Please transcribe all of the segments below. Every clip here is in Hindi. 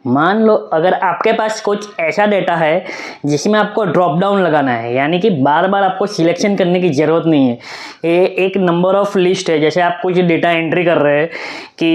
मान लो अगर आपके पास कुछ ऐसा डेटा है जिसमें आपको ड्रॉप डाउन लगाना है, यानी कि बार बार आपको सिलेक्शन करने की ज़रूरत नहीं है। ये एक नंबर ऑफ लिस्ट है। जैसे आप कुछ डेटा एंट्री कर रहे हैं कि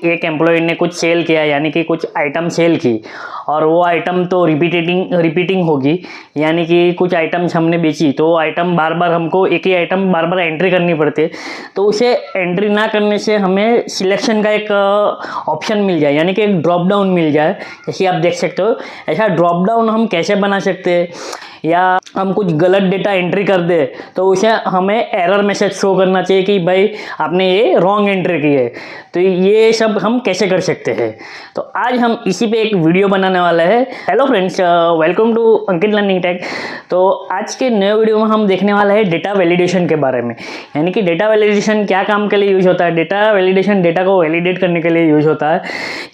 एक एम्प्लॉय ने कुछ सेल किया, यानी कि कुछ आइटम सेल की, और वो आइटम तो रिपीटिंग होगी, यानी कि कुछ आइटम्स हमने बेची तो आइटम बार बार हमको एक ही आइटम बार बार एंट्री करनी पड़ती है। तो उसे एंट्री ना करने से हमें सिलेक्शन का एक ऑप्शन मिल जाए, यानी कि एक ड्रॉप डाउन मिल जाए। जैसे आप देख सकते हो, ऐसा ड्रॉप डाउन हम कैसे बना सकते हैं, या हम कुछ गलत डेटा एंट्री कर दे तो उसे हमें एरर मैसेज शो करना चाहिए कि भाई आपने ये रॉन्ग एंट्री की है। तो ये सब हम कैसे कर सकते हैं, तो आज हम इसी पे एक वीडियो बनाने वाले हैं। Hello friends, welcome to Ankit learning tech. तो आज के नए वीडियो में हम देखने वाले हैं डेटा वैलिडेशन के बारे में, यानी कि डेटा वैलिडेशन क्या काम के लिए यूज़ होता है। डेटा वैलिडेशन डेटा को वैलिडेट करने के लिए यूज़ होता है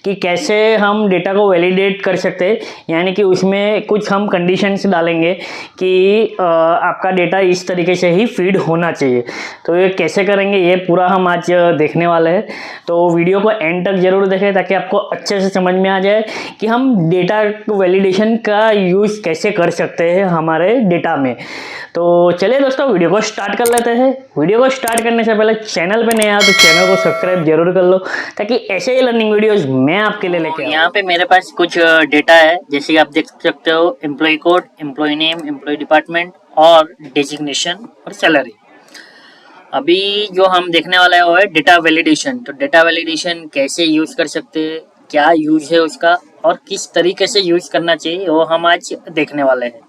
कि कैसे हम डेटा को वैलिडेट कर सकते हैं, यानी कि उसमें कुछ हम कंडीशंस डालेंगे कि आपका डेटा इस तरीके से ही फीड होना चाहिए। तो ये कैसे करेंगे ये पूरा हम आज देखने वाले हैं। तो वीडियो को एंड तक जरूर देखें ताकि आपको अच्छे से समझ में आ जाए कि हम डेटा वैलिडेशन का यूज़ कैसे कर सकते हैं हमारे डेटा में। तो चलिए दोस्तों, वीडियो को स्टार्ट कर लेते हैं। वीडियो को स्टार्ट करने से पहले चैनल पे नया हो तो चैनल को सब्सक्राइब जरूर कर लो ताकि ऐसे ही लर्निंग वीडियोस मैं आपके लिए लेके आऊं। यहाँ पे मेरे पास कुछ डेटा है, जैसे कि आप देख सकते हो, employ code, employ name, employ department और डेजिग्नेशन और सैलरी। अभी जो हम देखने वाला है वो है डेटा वैलिडेशन। तो डेटा वैलिडेशन कैसे यूज कर सकते हैं, क्या यूज है उसका और किस तरीके से यूज करना चाहिए, वो हम आज देखने वाले हैं।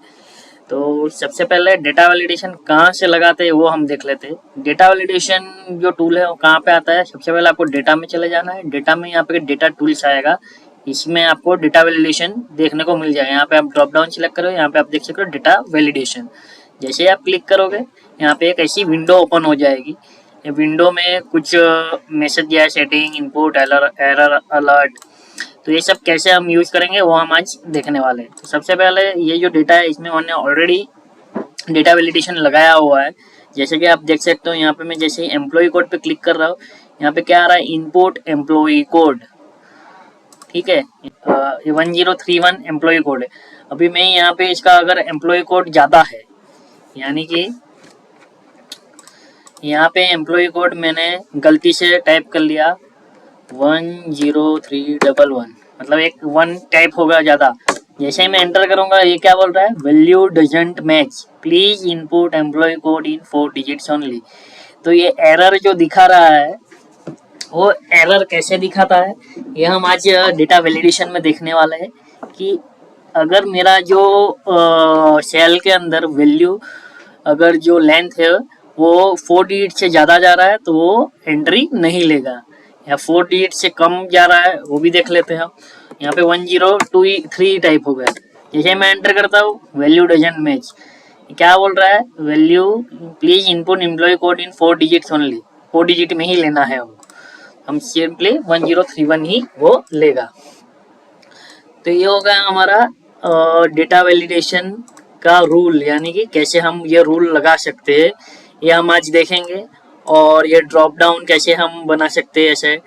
तो सबसे पहले डेटा वैलिडेशन कहाँ से लगाते हैं वो हम देख लेते हैं। डेटा वैलिडेशन जो टूल है वो कहाँ पे आता है। सबसे पहले आपको डेटा में चले जाना है। डेटा में यहाँ पे डेटा टूल्स आएगा, इसमें आपको डेटा वैलिडेशन देखने को मिल जाएगा। यहाँ पे आप ड्रॉप डाउन सिलेक्ट करो, यहाँ पे आप देख सकते हो डेटा वैलिडेशन। जैसे आप क्लिक करोगे यहाँ पे एक ऐसी विंडो ओपन हो जाएगी। ये विंडो में कुछ मैसेज दिया है, सेटिंग, इनपुट, एरर अलर्ट। तो ये सब कैसे हम यूज करेंगे वो हम आज देखने वाले हैं। तो सबसे पहले ये जो डेटा है इसमें मैंने ऑलरेडी डेटा वैलिडेशन लगाया हुआ है। जैसे कि आप देख सकते हो, यहाँ पे मैं जैसे एम्प्लॉय कोड पे क्लिक कर रहा हूँ, यहाँ पे क्या आ रहा है, इनपुट एम्प्लॉय कोड। ठीक है, 1031 एम्प्लॉय कोड है। अभी मैं यहाँ पे इसका अगर एम्प्लॉय कोड ज्यादा है, यानी कि यहाँ पे एम्प्लॉय कोड मैंने गलती से टाइप कर लिया 10311, मतलब एक 1 टाइप होगा ज़्यादा। जैसे ही मैं एंटर करूँगा ये क्या बोल रहा है, value doesn't match, please input employ code in 4 digits only. तो ये एरर जो दिखा रहा है वो एरर कैसे दिखाता है ये हम आज डेटा वैलिडेशन में देखने वाले हैं। कि अगर मेरा जो सेल के अंदर वैल्यू, अगर जो लेंथ है वो 4 डिजिट से ज़्यादा जा रहा है तो वो एंट्री नहीं लेगा, या 4 डिजिट से कम जा रहा है वो भी देख लेते हैं हम। यहाँ पे 1023 टाइप हो गया। जैसे मैं एंटर करता हूँ, वैल्यू डजंट मैच, क्या बोल रहा है, value please input employ code in 4 digits only, 4 digit में ही लेना है हम सिंपली 1031 ही वो लेगा। तो ये होगा हमारा डेटा वैलिडेशन का रूल, यानी कि कैसे हम ये रूल लगा सकते हैं ये हम आज देखेंगे। और ये ड्रॉप डाउन कैसे हम बना सकते हैं ऐसे,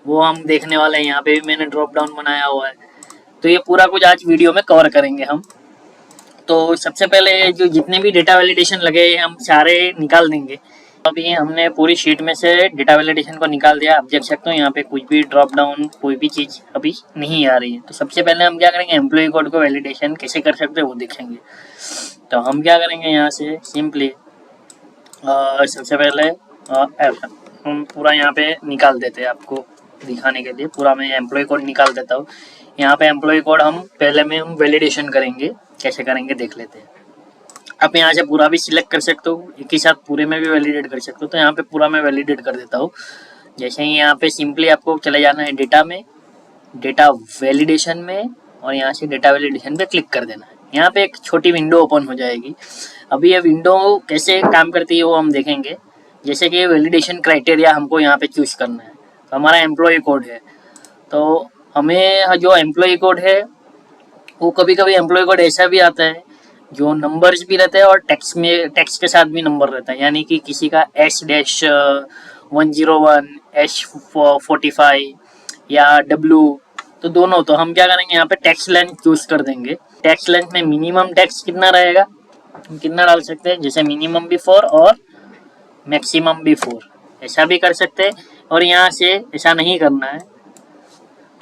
वो हम देखने वाले हैं। यहाँ पे भी मैंने ड्रॉप डाउन बनाया हुआ है। तो ये पूरा कुछ आज वीडियो में कवर करेंगे हम। तो सबसे पहले जो जितने भी डेटा वैलिडेशन लगे हम सारे निकाल देंगे। अभी हमने पूरी शीट में से डेटा वैलिडेशन को निकाल दिया। आप देख सकते हो यहाँ पे कुछ भी ड्रॉप डाउन कोई भी चीज़ अभी नहीं आ रही है। तो सबसे पहले हम क्या करेंगे, एम्प्लॉय कोड को वैलिडेशन कैसे कर सकते हैं वो देखेंगे। तो हम क्या करेंगे, यहाँ से सिंपली सबसे पहले हम पूरा यहाँ पे निकाल देते हैं, आपको दिखाने के लिए पूरा मैं एम्प्लॉय कोड निकाल देता हूँ। यहाँ पे एम्प्लॉय कोड हम पहले में हम वैलिडेशन करेंगे, कैसे करेंगे देख लेते हैं। आप यहाँ से पूरा भी सिलेक्ट कर सकते हो, एक ही साथ पूरे में भी वैलिडेट कर सकते हो। तो यहाँ पे पूरा मैं वैलिडेट कर देता हूँ। जैसे ही यहाँ पे सिंपली आपको चले जाना है डेटा में, डेटा वैलिडेशन में, और यहाँ से डेटा वैलिडेशन पे क्लिक कर देना है। यहाँ पे एक छोटी विंडो ओपन हो जाएगी। अभी ये विंडो कैसे काम करती है वो हम देखेंगे। जैसे कि वैलिडेशन क्राइटेरिया हमको यहाँ पे चूज करना है। तो हमारा एम्प्लॉय कोड है, तो हमें जो एम्प्लॉय कोड है वो कभी कभी एम्प्लॉय कोड ऐसा भी आता है जो नंबर्स भी रहते हैं और टेक्स्ट के साथ भी नंबर रहता है। यानी कि किसी का S-101, H45 या W तो दोनों, तो हम क्या करेंगे यहाँ पे टेक्स्ट लेंथ चूज कर देंगे। टेक्स्ट लेंथ में मिनिमम टेक्स्ट कितना रहेगा, हम कितना डाल सकते हैं, जैसे मिनिमम भी 4 और मैक्सिमम भी 4, ऐसा भी कर सकते हैं। और यहाँ से ऐसा नहीं करना है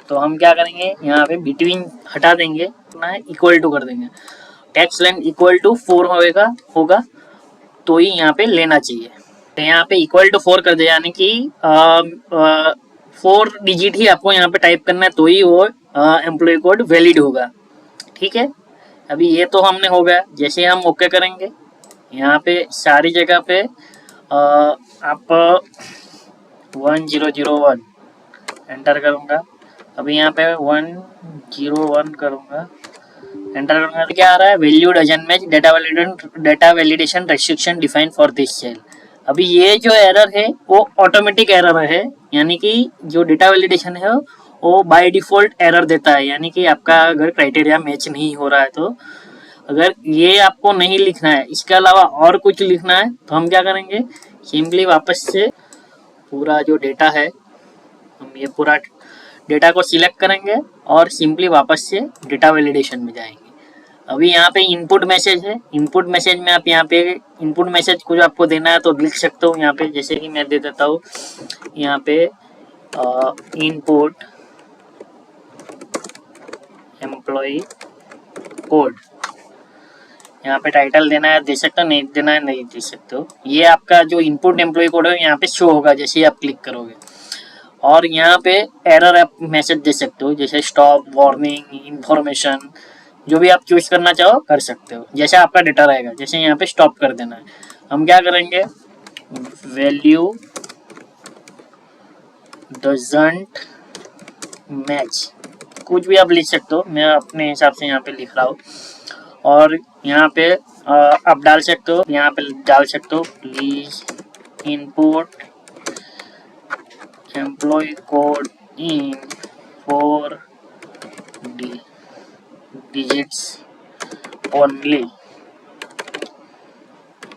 तो हम क्या करेंगे, यहाँ पे बिटवीन हटा देंगे, ना इक्वल टू कर देंगे। टेक्स्ट लेंथ इक्वल टू 4 होगा तो ही यहाँ पे लेना चाहिए। तो यहाँ पे इक्वल टू 4 कर दे, यानी कि 4 डिजिट ही आपको यहाँ पे टाइप करना है तो ही वो एम्प्लॉय कोड वैलिड होगा। ठीक है, अभी ये तो हमने हो गया। जैसे हम ओके करेंगे यहाँ पे सारी जगह पे आप 1001 एंटर करूँगा। अभी यहाँ पे 101 करूँगा, एंटर करूँगा तो क्या आ रहा है, value doesn't match data validation restriction defined for this cell. अभी ये जो एरर है वो ऑटोमेटिक एरर है, यानी कि जो डेटा वैलिडेशन है वो बाय डिफॉल्ट एरर देता है, यानी कि आपका अगर क्राइटेरिया मैच नहीं हो रहा है तो अगर ये आपको नहीं लिखना है, इसके अलावा और कुछ लिखना है तो हम क्या करेंगे, सिंपली वापस से पूरा जो डेटा है हम ये पूरा डेटा को सिलेक्ट करेंगे और सिंपली वापस से डेटा वैलिडेशन में जाएंगे। अभी यहाँ पे इनपुट मैसेज है, इनपुट मैसेज में आप यहाँ पे इनपुट मैसेज कुछ आपको देना है तो लिख सकते हो यहाँ पे, जैसे कि मैं दे देता हूँ यहाँ पे इनपुट एम्प्लॉय कोड। यहाँ पे टाइटल देना है दे सकते हो, नहीं देना है नहीं दे सकते हो। ये आपका जो इनपुट एम्प्लॉय कोड है यहाँ पे शो होगा जैसे ही आप क्लिक करोगे। और यहाँ पे एरर आप मैसेज दे सकते हो, जैसे स्टॉप, वार्निंग, इंफॉर्मेशन, जो भी आप चूज करना चाहो कर सकते हो, जैसे आपका डेटा रहेगा। जैसे यहाँ पे स्टॉप कर देना है, हम क्या करेंगे, वैल्यू डजंट मैच, कुछ भी आप लिख सकते हो, मैं अपने हिसाब से यहाँ पे लिख रहा हूँ। और यहाँ पे आप डाल सकते हो, यहाँ पे डाल सकते हो please input employ code in 4 digits only.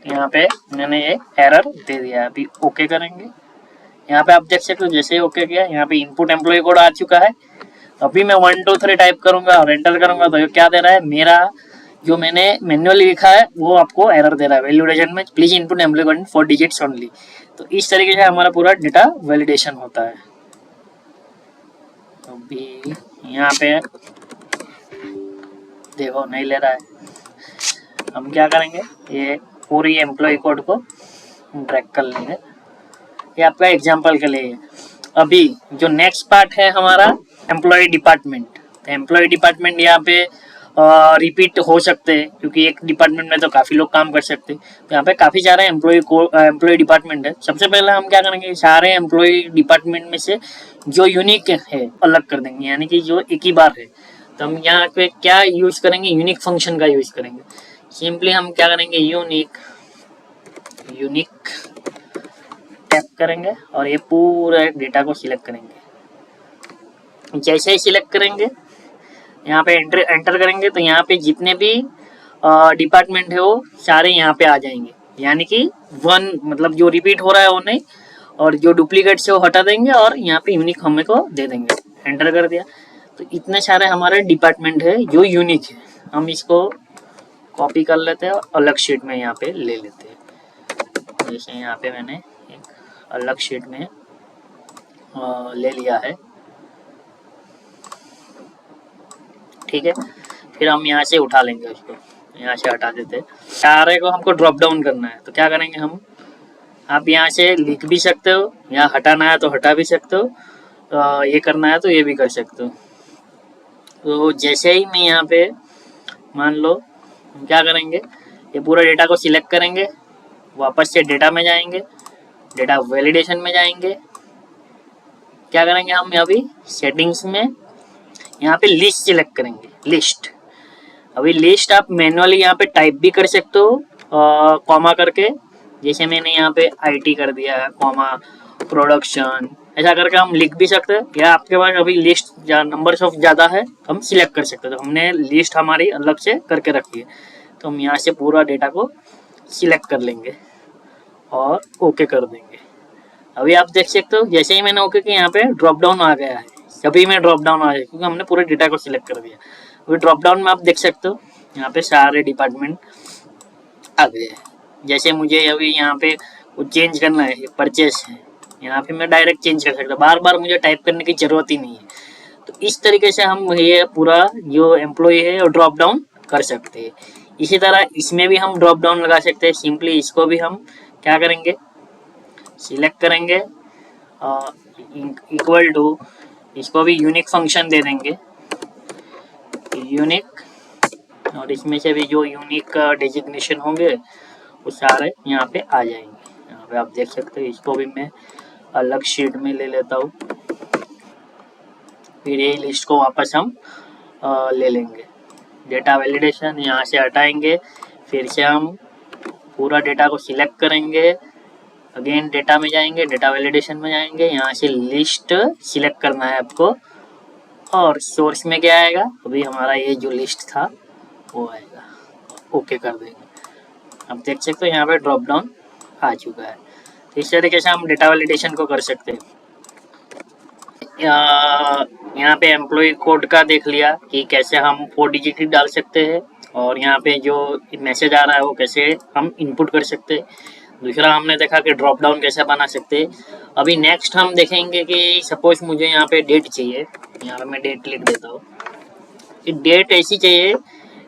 यहाँ पे मैंने ये एरर दे दिया, अभी ओके करेंगे। यहाँ पे आप देख सकते हो जैसे ओके किया, यहाँ पे इनपुट एम्प्लॉय कोड आ चुका है। अभी मैं 1 2 3 टाइप करूंगा और एंटर करूंगा तो ये क्या दे रहा है, मेरा जो मैंने मैन्युअली लिखा है वो आपको एरर दे रहा है, value doesn't match, please input employ code in 4 digits only. तो इस तरीके से हमारा पूरा डेटा वैलिडेशन होता है। अभी यहाँ पे देखो नहीं ले रहा है, हम क्या करेंगे, ये पूरी एम्प्लॉय कोड को ड्रैग कर लेंगे, ये आपका एग्जांपल के लिए। अभी जो नेक्स्ट पार्ट है हमारा एम्प्लॉय डिपार्टमेंट, तो एम्प्लॉय डिपार्टमेंट यहाँ पे रिपीट हो सकते हैं क्योंकि एक डिपार्टमेंट में तो काफ़ी लोग काम कर सकते हैं। तो यहाँ पे काफ़ी सारे एम्प्लॉय डिपार्टमेंट है। सबसे पहले हम क्या करेंगे, सारे एम्प्लॉय डिपार्टमेंट में से जो यूनिक है अलग कर देंगे, यानी कि जो एक ही बार है। तो हम यहाँ पे क्या यूज करेंगे, यूनिक फंक्शन का यूज करेंगे। सिंपली हम क्या करेंगे, यूनिक टैप करेंगे और ये पूरा डेटा को सिलेक्ट करेंगे। जैसे ही सिलेक्ट करेंगे यहाँ पे एंटर करेंगे तो यहाँ पे जितने भी डिपार्टमेंट है वो सारे यहाँ पे आ जाएंगे, यानी कि 1 मतलब जो रिपीट हो रहा है वो नहीं, और जो डुप्लीकेट से वो हटा देंगे और यहाँ पे यूनिक हमें को दे देंगे। एंटर कर दिया तो इतने सारे हमारे डिपार्टमेंट है जो यूनिक है। हम इसको कॉपी कर लेते हैं और अलग शीट में यहाँ पे ले लेते हैं। जैसे यहाँ पे मैंने एक अलग शीट में ले लिया है, ठीक है। फिर हम यहाँ से उठा लेंगे उसको, यहाँ से हटा देते हैं। सारे को हमको ड्रॉप डाउन करना है तो क्या करेंगे हम, आप यहाँ से लिख भी सकते हो, यहाँ हटाना है तो हटा भी सकते हो, ये करना है तो ये भी कर सकते हो। तो जैसे ही मैं यहाँ पे मान लो हम क्या करेंगे, ये पूरा डेटा को सिलेक्ट करेंगे, वापस से डेटा में जाएंगे, डेटा वैलिडेशन में जाएंगे, क्या करेंगे हम अभी सेटिंग्स में यहाँ पे लिस्ट सिलेक्ट करेंगे, लिस्ट। अभी लिस्ट आप मैनुअली यहाँ पे टाइप भी कर सकते हो कॉमा करके, जैसे मैंने यहाँ पे आईटी कर दिया है कॉमा प्रोडक्शन, ऐसा करके हम लिख भी सकते हैं। या आपके पास अभी लिस्ट नंबर्स ऑफ ज़्यादा है हम सिलेक्ट कर सकते हैं, तो हमने लिस्ट हमारी अलग से करके रखी है। तो हम यहाँ से पूरा डेटा को सिलेक्ट कर लेंगे और ओके कर देंगे। अभी आप देख सकते हो जैसे ही मैंने ओके किया यहाँ पे ड्रॉप डाउन आ गया है, अभी मैं ड्रॉप डाउन आ जाए क्योंकि हमने पूरे डेटा को सिलेक्ट कर दिया। अभी ड्रॉप डाउन में आप देख सकते हो यहाँ पे सारे डिपार्टमेंट आ गए हैं। जैसे मुझे अभी यहाँ पे कुछ चेंज करना है, परचेस है, यहाँ पे मैं डायरेक्ट चेंज कर सकता हूँ, बार बार मुझे टाइप करने की जरूरत ही नहीं है। तो इस तरीके से हम ये पूरा जो एम्प्लॉय है वो ड्रॉप डाउन कर सकते हैं। इसी तरह इसमें भी हम ड्रॉप डाउन लगा सकते हैं। सिंपली इसको भी हम क्या करेंगे, सिलेक्ट करेंगे, इक्वल टू, इसको भी यूनिक फंक्शन दे देंगे, यूनिक, और इसमें से भी जो यूनिक डेजिग्नेशन होंगे वो सारे यहाँ पे आ जाएंगे। यहाँ पे आप देख सकते हो। इसको भी मैं अलग शीट में ले लेता हूँ, फिर ये लिस्ट को वापस हम ले लेंगे। डेटा वैलिडेशन यहाँ से हटाएंगे, फिर से हम पूरा डेटा को सिलेक्ट करेंगे, अगेन डेटा में जाएंगे, डेटा वैलिडेशन में जाएंगे, यहाँ से लिस्ट सिलेक्ट करना है आपको, और सोर्स में क्या आएगा, अभी हमारा ये जो लिस्ट था वो आएगा, ओके कर देंगे। आप देख सकते हो यहाँ पे ड्रॉप डाउन आ चुका है। तो इस तरीके से हम डेटा वैलिडेशन को कर सकते हैं। यहाँ पे एम्प्लॉय कोड का देख लिया कि कैसे हम 4 डिजिट डाल सकते हैं, और यहाँ पे जो मैसेज आ रहा है वो कैसे हम इनपुट कर सकते हैं। दूसरा हमने देखा कि ड्रॉप डाउन कैसे बना सकते हैं। अभी नेक्स्ट हम देखेंगे कि सपोज मुझे यहाँ पे डेट चाहिए, यहाँ पे मैं डेट लिख देता हूँ। डेट ऐसी चाहिए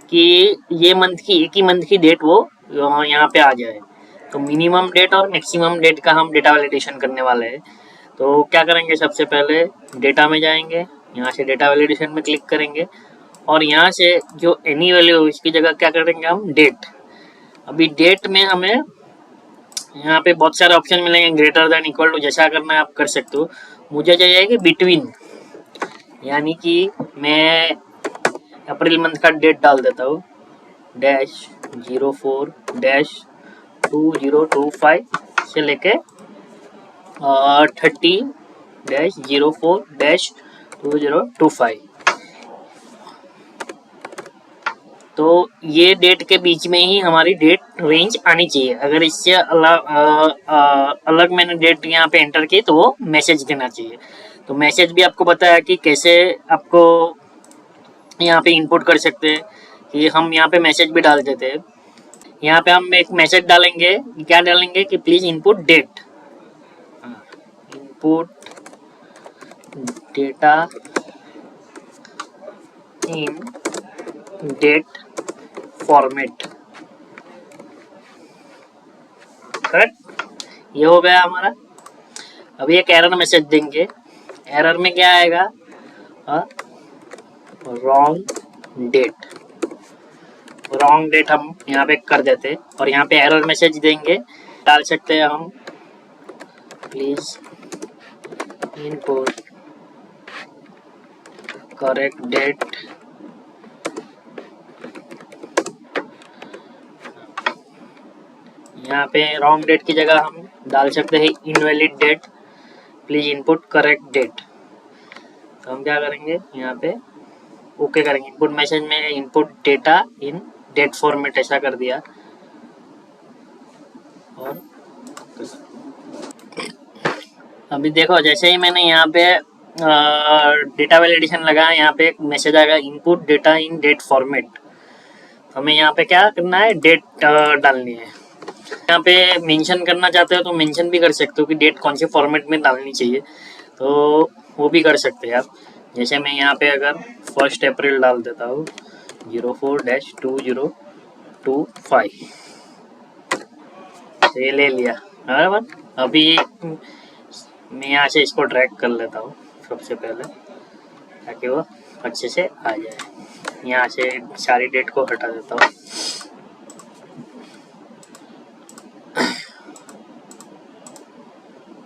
कि ये मंथ की, एक ही मंथ की डेट वो यहाँ पे आ जाए। तो मिनिमम डेट और मैक्सिमम डेट का हम डेटा वैलिडेशन करने वाले हैं। तो क्या करेंगे, सबसे पहले डेटा में जाएंगे, यहाँ से डेटा वैलिडेशन में क्लिक करेंगे, और यहाँ से जो एनी वैल्यू इसकी जगह क्या करेंगे हम, डेट। अभी डेट में हमें यहाँ पे बहुत सारे ऑप्शन मिलेंगे, ग्रेटर देन, इक्वल टू, जैसा करना है आप कर सकते हो। मुझे चाहिए कि बिटवीन, यानी कि मैं अप्रैल मंथ का डेट डाल देता हूँ, -04-2025 से लेके 30-04-2025। तो ये डेट के बीच में ही हमारी डेट रेंज आनी चाहिए। अगर इससे अलग मैंने डेट यहाँ पे एंटर की तो वो मैसेज देना चाहिए। तो मैसेज भी आपको बताया कि कैसे आपको यहाँ पे इनपुट कर सकते हैं, कि हम यहाँ पे मैसेज भी डाल देते हैं। यहाँ पे हम एक मैसेज डालेंगे, क्या डालेंगे कि please input date, input data in date format, correct. ये हो गया हमारा। अभी एक एरर मैसेज देंगे, एरर में क्या आएगा, रॉन्ग डेट हम यहाँ पे कर देते, और यहाँ पे एरर मैसेज देंगे, डाल सकते हैं हम, प्लीज इनपुट करेक्ट डेट, यहाँ पे रॉन्ग डेट की जगह हम डाल सकते हैं invalid date, please input correct date. तो हम क्या करेंगे, यहाँ पे ओके करेंगे। इनपुट मैसेज में input data in date format ऐसा कर दिया, और अभी देखो जैसे ही मैंने यहाँ पे डेटा वैलिडेशन लगाया, यहाँ पे एक मैसेज आएगा input data in date format. तो हमें यहाँ पे क्या करना है, डेट डालनी है। यहाँ पे मेंशन करना चाहते हो तो मेंशन भी कर सकते हो कि डेट कौन से फॉर्मेट में डालनी चाहिए, तो वो भी कर सकते हैं आप। जैसे मैं यहाँ पे अगर 1 अप्रैल डाल देता हूँ, 04-2025, ये ले लिया बराबर। अभी मैं यहाँ से इसको ड्रैग कर लेता हूँ सबसे पहले, ताकि वो अच्छे से आ जाए। यहाँ से सारी डेट को हटा देता हूँ।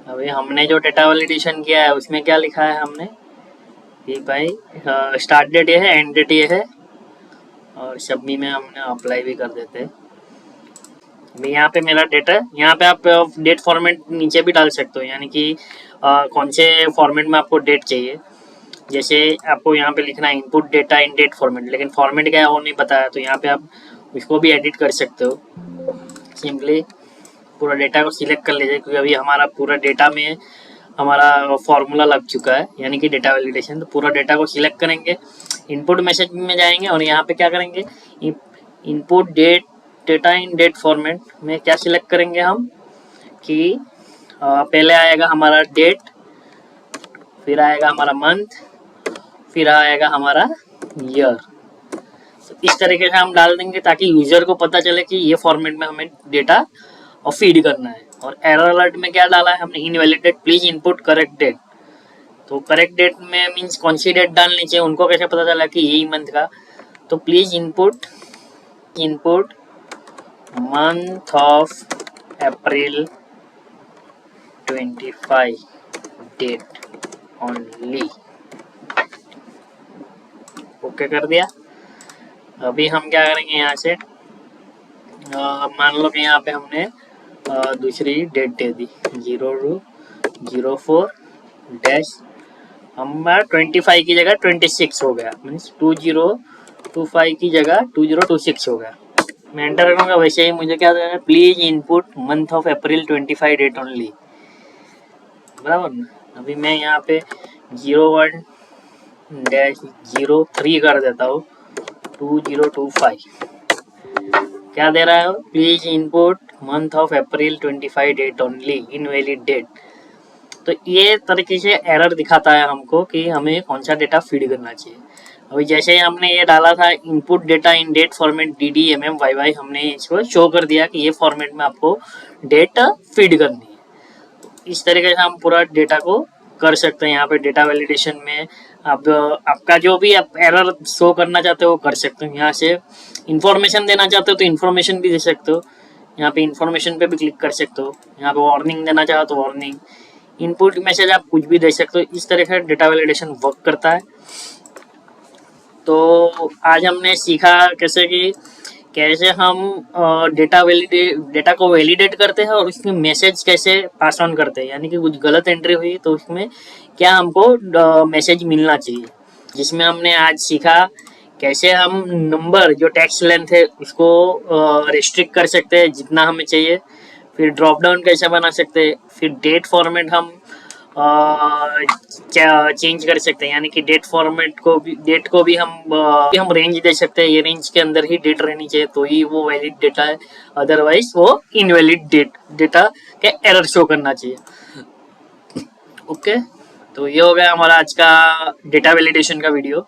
अभी हमने जो डेटा वैलिडेशन किया है उसमें क्या लिखा है हमने कि भाई स्टार्ट डेट ये है, एंड डेट ये है, और सबमी में हमने अप्लाई भी कर देते हैं। अभी यहाँ पे मेरा डेटा, यहाँ पे आप डेट फॉर्मेट नीचे भी डाल सकते हो, यानी कि कौन से फॉर्मेट में आपको डेट चाहिए। जैसे आपको यहाँ पे लिखना है input data in date format, लेकिन फॉर्मेट क्या है वो नहीं पता है, तो यहाँ पे आप उसको भी एडिट कर सकते हो। सिंपली पूरा डेटा को सिलेक्ट कर लीजिए, क्योंकि अभी हमारा पूरा डेटा में हमारा फॉर्मूला लग चुका है, यानी कि डेटा वैलिडेशन। तो पूरा डेटा को सिलेक्ट करेंगे, इनपुट मैसेज में जाएंगे और यहाँ पे क्या करेंगे, input date data in date format में क्या सिलेक्ट करेंगे हम कि पहले आएगा हमारा डेट, फिर आएगा हमारा मंथ, फिर आएगा हमारा ईयर। तो इस तरीके से हम डाल देंगे ताकि यूजर को पता चले कि ये फॉर्मेट में हमें डेटा और फीड करना है। और एरर अलर्ट में क्या डाला है हमने, invalid date please input correct date. तो करेक्ट डेट में मीन्स कौन सी डेट डालनी चाहिए, उनको कैसे पता चला कि यही मंथ का। तो please input month of April 25 date only. Okay कर दिया। अभी हम क्या करेंगे यहाँ से, मान लो कि यहाँ पे हमने दूसरी डेट दे दी 02/04 डैश, हमारा 25 की जगह 26 हो गया, मीन्स 2025 की जगह 2026 हो गया। मैं एंटर करूँगा, वैसे ही मुझे क्या देना है, please input month of April 25 date only, बराबर ना। अभी मैं यहाँ पे 01-03 कर देता हूँ 2025। क्या दे रहा है, please input month of April 25 date only, invalid date. तो ये तरीके से एरर दिखाता है हमको कि हमें कौन सा डेटा फीड करना चाहिए। अभी जैसे ही हमने ये डाला था input data in date format DDMMYY, हमने इसको शो कर दिया कि ये फॉर्मेट में आपको डेट फीड करनी है। तो इस तरीके से हम पूरा डेटा को कर सकते हैं। यहाँ पे डेटा वैलिडेशन में आप आपका जो भी आप एरर शो करना चाहते हो वो कर सकते हो। यहाँ से इंफॉर्मेशन देना चाहते हो तो इंफॉर्मेशन भी दे सकते हो, यहाँ पे इंफॉर्मेशन पे भी क्लिक कर सकते हो। यहाँ पे वार्निंग देना चाहो तो वार्निंग, इनपुट मैसेज आप कुछ भी दे सकते हो। इस तरह से डेटा वैलिडेशन वर्क करता है। तो आज हमने सीखा कैसे हम डेटा को वैलिडेट करते हैं और उसमें मैसेज कैसे पास ऑन करते हैं, यानी कि कुछ गलत एंट्री हुई तो उसमें क्या हमको मैसेज मिलना चाहिए। जिसमें हमने आज सीखा कैसे हम नंबर जो टेक्स्ट लेंथ है उसको रिस्ट्रिक्ट कर सकते हैं जितना हमें चाहिए, फिर ड्रॉप डाउन कैसे बना सकते हैं, फिर डेट फॉर्मेट हम चेंज कर सकते हैं, यानी कि डेट को भी हम रेंज दे सकते हैं, ये रेंज के अंदर ही डेट रहनी चाहिए तो ही वो वैलिड डेटा है, अदरवाइज वो इनवैलिड डेटा के एरर शो करना चाहिए। ओके, तो ये हो गया हमारा आज का डेटा वैलिडेशन का वीडियो।